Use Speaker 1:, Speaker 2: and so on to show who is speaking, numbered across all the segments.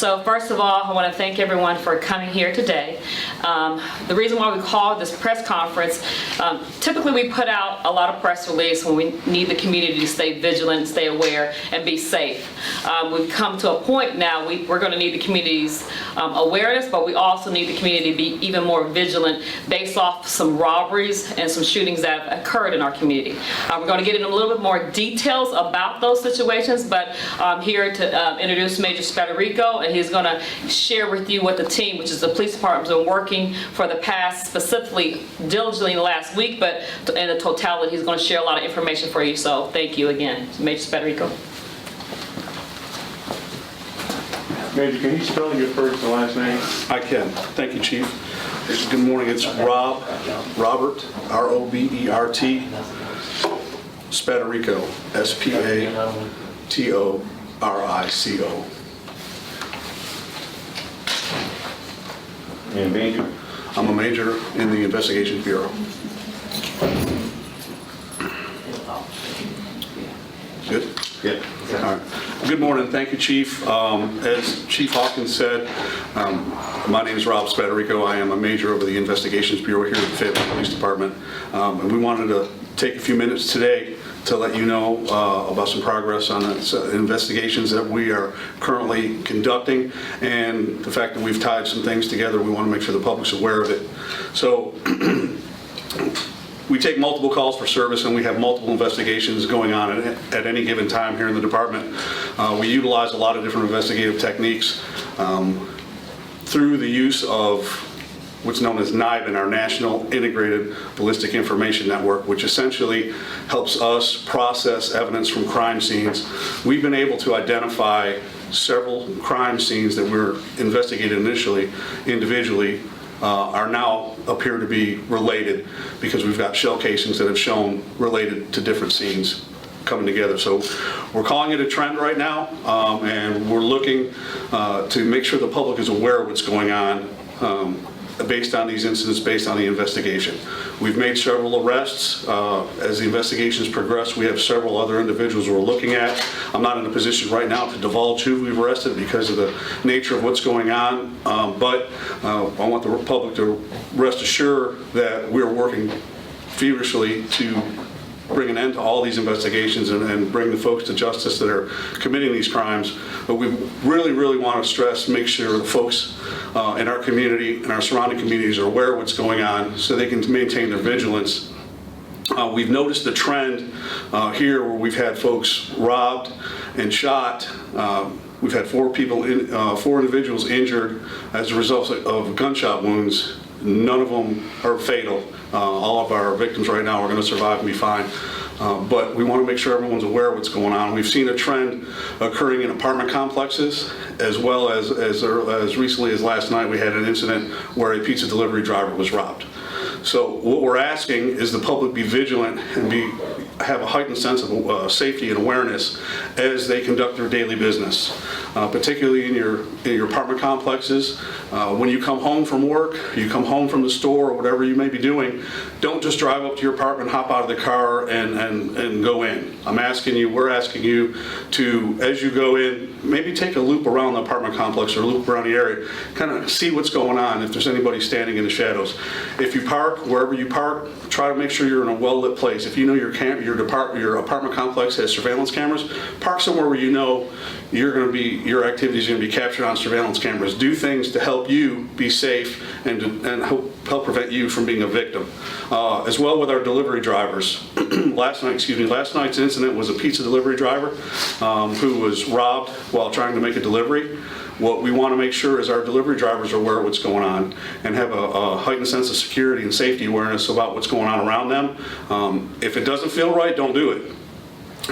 Speaker 1: So first of all, I want to thank everyone for coming here today. The reason why we called this press conference, typically we put out a lot of press release when we need the community to stay vigilant, stay aware, and be safe. We've come to a point now, we're going to need the community's awareness, but we also need the community to be even more vigilant based off some robberies and some shootings that have occurred in our community. We're going to get into a little bit more details about those situations, but I'm here to introduce Major Federico, and he's going to share with you what the team, which is the police department, has been working for the past, specifically diligently last week, but in the totality, he's going to share a lot of information for you. So thank you again, Major Federico.
Speaker 2: Major, can you spell your first and last name?
Speaker 3: I can. Thank you, Chief. Good morning. It's Robert, R-O-B-E-R-T, Spaterico, S-P-A-T-O-R-I-C-O.
Speaker 2: And Major?
Speaker 3: I'm a major in the Investigations Bureau. Good?
Speaker 2: Yeah.
Speaker 3: All right. Good morning. Thank you, Chief. As Chief Hawkins said, my name is Rob Spaterico. I am a major over the Investigations Bureau here at the Fayetteville Police Department. And we wanted to take a few minutes today to let you know about some progress on investigations that we are currently conducting, and the fact that we've tied some things together. We want to make sure the public's aware of it. So we take multiple calls for service, and we have multiple investigations going on at any given time here in the department. We utilize a lot of different investigative techniques through the use of what's known as NIBIN, our National Integrated Ballistic Information Network, which essentially helps us process evidence from crime scenes. We've been able to identify several crime scenes that were investigated initially, individually, are now appear to be related because we've got shell casings that have shown related to different scenes coming together. So we're calling it a trend right now, and we're looking to make sure the public is aware of what's going on based on these incidents, based on the investigation. We've made several arrests. As the investigations progress, we have several other individuals we're looking at. I'm not in a position right now to divulge who we've arrested because of the nature of what's going on, but I want the public to rest assured that we're working feverishly to bring an end to all these investigations and bring the folks to justice that are committing these crimes. But we really, really want to stress, make sure the folks in our community and our surrounding communities are aware of what's going on so they can maintain their vigilance. We've noticed the trend here where we've had folks robbed and shot. We've had four individuals injured as a result of gunshot wounds. None of them are fatal. All of our victims right now are going to survive and be fine. But we want to make sure everyone's aware of what's going on. We've seen a trend occurring in apartment complexes, as well as recently as last night we had an incident where a pizza delivery driver was robbed. So what we're asking is the public be vigilant and have a heightened sense of safety and awareness as they conduct their daily business, particularly in your apartment complexes. When you come home from work, you come home from the store, or whatever you may be doing, don't just drive up to your apartment, hop out of the car, and go in. We're asking you to, as you go in, maybe take a loop around the apartment complex or a loop around the area, kind of see what's going on, if there's anybody standing in the shadows. If you park, wherever you park, try to make sure you're in a well-lit place. If you know your apartment complex has surveillance cameras, park somewhere where you know your activities are going to be captured on surveillance cameras. Do things to help you be safe and help prevent you from being a victim. As well with our delivery drivers. Last night's incident was a pizza delivery driver who was robbed while trying to make a delivery. What we want to make sure is our delivery drivers are aware of what's going on and have a heightened sense of security and safety awareness about what's going on around them. If it doesn't feel right, don't do it.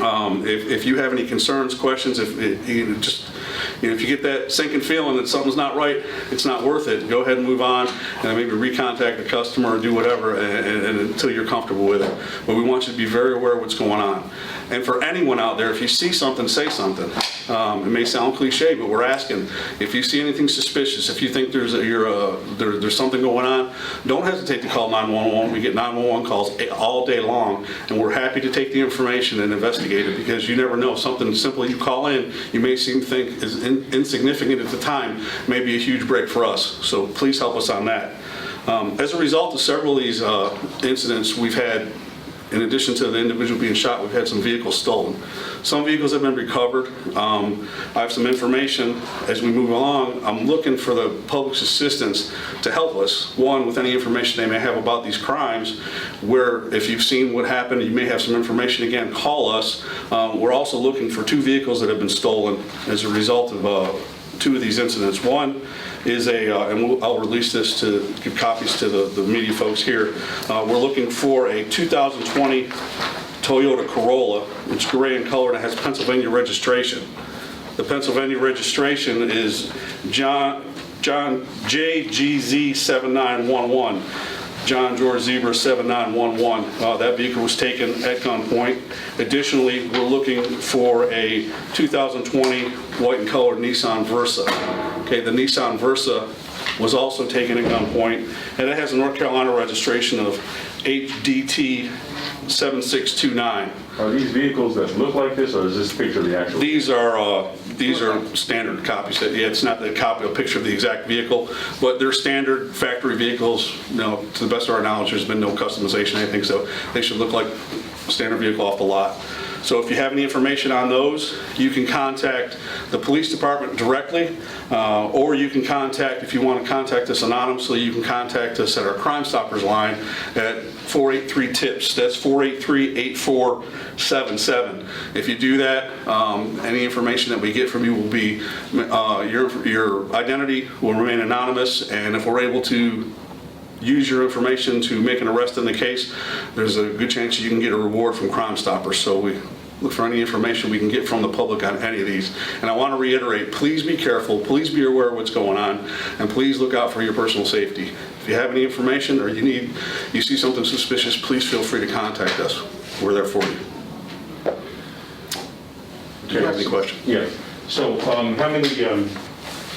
Speaker 3: If you have any concerns, questions, if you get that sinking feeling that something's not right, it's not worth it, go ahead and move on and maybe recontact the customer or do whatever and until you're comfortable with it. But we want you to be very aware of what's going on. And for anyone out there, if you see something, say something. It may sound cliche, but we're asking, if you see anything suspicious, if you think there's something going on, don't hesitate to call 911. We get 911 calls all day long, and we're happy to take the information and investigate it, because you never know. Something simple you call in, you may think is insignificant at the time, may be a huge break for us. So please help us on that. As a result of several of these incidents, we've had, in addition to the individual being shot, we've had some vehicles stolen. Some vehicles have been recovered. I have some information as we move along. I'm looking for the public's assistance to help us, one, with any information they may have about these crimes, where if you've seen what happened, you may have some information. Again, call us. We're also looking for 2 vehicles that have been stolen as a result of 2 of these incidents. One is I'll release this to give copies to the media folks here. We're looking for a 2020 Toyota Corolla. It's gray in color and it has Pennsylvania registration. The Pennsylvania registration is John JGZ 7911. John George Zebra 7911. That vehicle was taken at gunpoint. Additionally, we're looking for a 2020 white and colored Nissan Versa. Okay, the Nissan Versa was also taken at gunpoint, and it has a North Carolina registration of HDT 7629.
Speaker 2: Are these vehicles that look like this, or is this picture of the actual?
Speaker 3: These are standard copies. Yeah, it's not the copy, a picture of the exact vehicle, but they're standard factory vehicles. To the best of our knowledge, there's been no customization or anything, so they should look like a standard vehicle off the lot. So if you have any information on those, you can contact the police department directly, or you can contact, if you want to contact us anonymously, you can contact us at our Crime Stoppers line at 483-TIPS. That's 483-8477. If you do that, any information that we get from you will be, your identity will remain anonymous, and if we're able to use your information to make an arrest in the case, there's a good chance you can get a reward from Crime Stoppers. So we look for any information we can get from the public on any of these. And I want to reiterate, please be careful, please be aware of what's going on, and please look out for your personal safety. If you have any information or you see something suspicious, please feel free to contact us. We're there for you. Do you have any questions?
Speaker 2: Yeah. So how many, you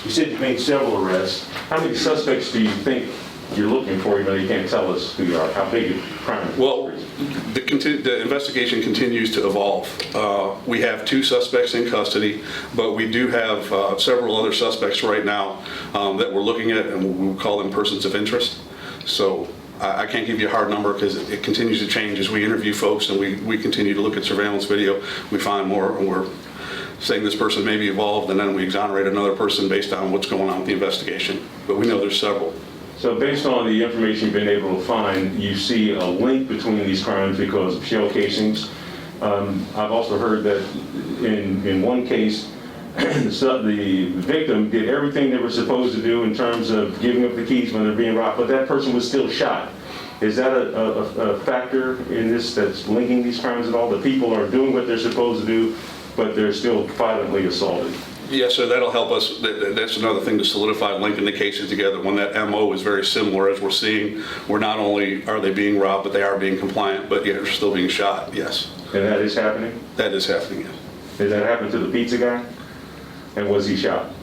Speaker 2: said you made several arrests. How many suspects do you think you're looking for, even though you can't tell us who you are? How big a crime?
Speaker 3: Well, the investigation continues to evolve. We have 2 suspects in custody, but we do have several other suspects right now that we're looking at, and we'll call them persons of interest. So I can't give you a hard number because it continues to change as we interview folks and we continue to look at surveillance video. We find more, and we're saying this person may be involved, and then we exonerate another person based on what's going on with the investigation. But we know there's several.
Speaker 2: So based on the information you've been able to find, you see a link between these crimes because of shell casings. I've also heard that in one case, the victim did everything they were supposed to do in terms of giving up the keys when they're being robbed, but that person was still shot. Is that a factor in this that's linking these crimes at all? The people are doing what they're supposed to do, but they're still violently assaulted.
Speaker 3: Yes, sir, that'll help us. That's another thing to solidify, linking the cases together when that MO is very similar, as we're seeing, where not only are they being robbed, but they are being compliant, but yet they're still being shot, yes.
Speaker 2: And that is happening?
Speaker 3: That is happening, yes.
Speaker 2: Did that happen to the pizza guy? And was he shot?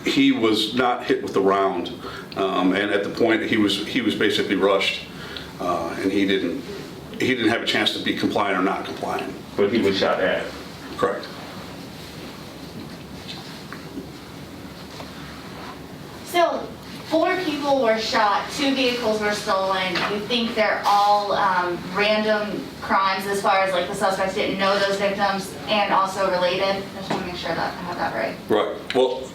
Speaker 3: He was not hit with the round, and at the point he was basically rushed, and he didn't have a chance to be compliant or not compliant.
Speaker 2: But he was shot at?
Speaker 3: Correct.
Speaker 4: So 4 people were shot, 2 vehicles were stolen. You think they're all random crimes as far as like the suspects didn't know those victims and also related? I just want to make sure that I have that right.
Speaker 3: Right. Well,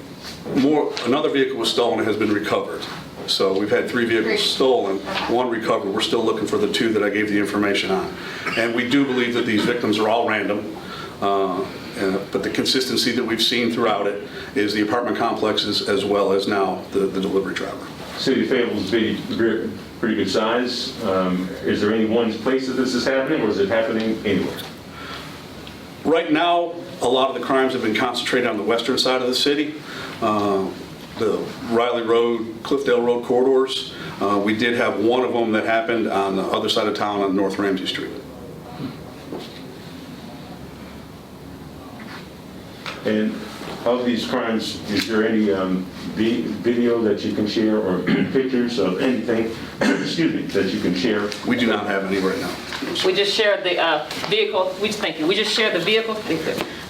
Speaker 3: another vehicle was stolen and has been recovered. So we've had 3 vehicles stolen, 1 recovered. We're still looking for the 2 that I gave the information on. And we do believe that these victims are all random. But the consistency that we've seen throughout it is the apartment complexes as well as now the delivery driver.
Speaker 2: City of Fayetteville's pretty good size. Is there any one place that this is happening, or is it happening anywhere?
Speaker 3: Right now, a lot of the crimes have been concentrated on the western side of the city, the Riley Road, Cliffdale Road corridors. We did have one of them that happened on the other side of town on North Ramsey Street.
Speaker 2: And of these crimes, is there any video that you can share or pictures of anything, excuse me, that you can share?
Speaker 3: We do not have any right now.
Speaker 1: We just shared the vehicle, we just shared the vehicle,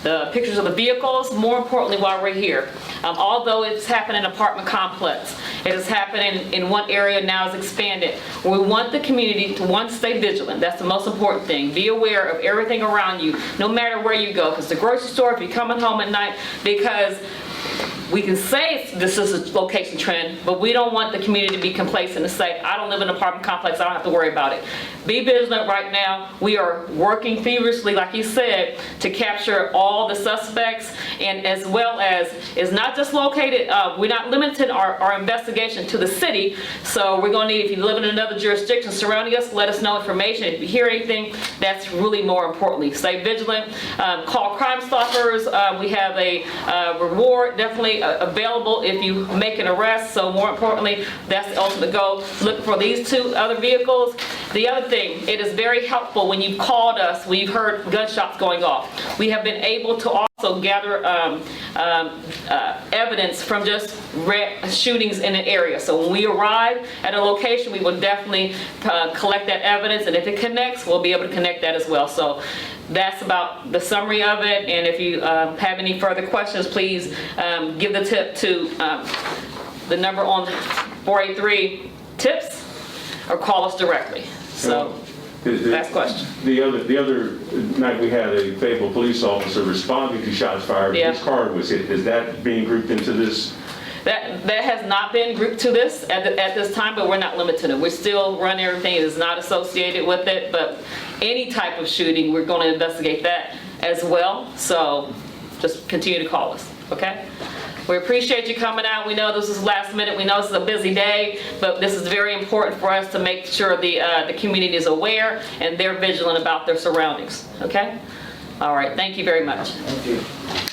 Speaker 1: the pictures of the vehicles. More importantly, while we're here, although it's happened in an apartment complex, it is happening in one area, now it's expanded. We want the community to, one, stay vigilant. That's the most important thing. Be aware of everything around you, no matter where you go. If it's the grocery store, if you're coming home at night, because we can say this is a location trend, but we don't want the community to be complacent and say, I don't live in an apartment complex, I don't have to worry about it. Be vigilant right now. We are working feverishly, like you said, to capture all the suspects, and as well as, it's not just located, we're not limiting our investigation to the city, so we're gonna need, if you live in another jurisdiction surrounding us, let us know information. If you hear anything, that's really more importantly. Stay vigilant, call Crime Stoppers. We have a reward definitely available if you make an arrest, so more importantly, that's the ultimate goal. Look for these two other vehicles. The other thing, it is very helpful when you've called us, when you've heard gunshots going off. We have been able to also gather evidence from just shootings in an area. So when we arrive at a location, we will definitely collect that evidence, and if it connects, we'll be able to connect that as well. So that's about the summary of it, and if you have any further questions, please give the tip to the number on 483-TIPS or call us directly. So, last question.
Speaker 2: The other night we had a Fayetteville police officer responding to shots fired.
Speaker 1: Yeah.
Speaker 2: His car was hit. Is that being grouped into this?
Speaker 1: That has not been grouped to this at this time, but we're not limited to it. We're still running everything. It is not associated with it, but any type of shooting, we're going to investigate that as well. So just continue to call us, okay? We appreciate you coming out. We know this is last minute. We know this is a busy day, but this is very important for us to make sure the community is aware and they're vigilant about their surroundings, okay? All right, thank you very much.
Speaker 5: Thank you.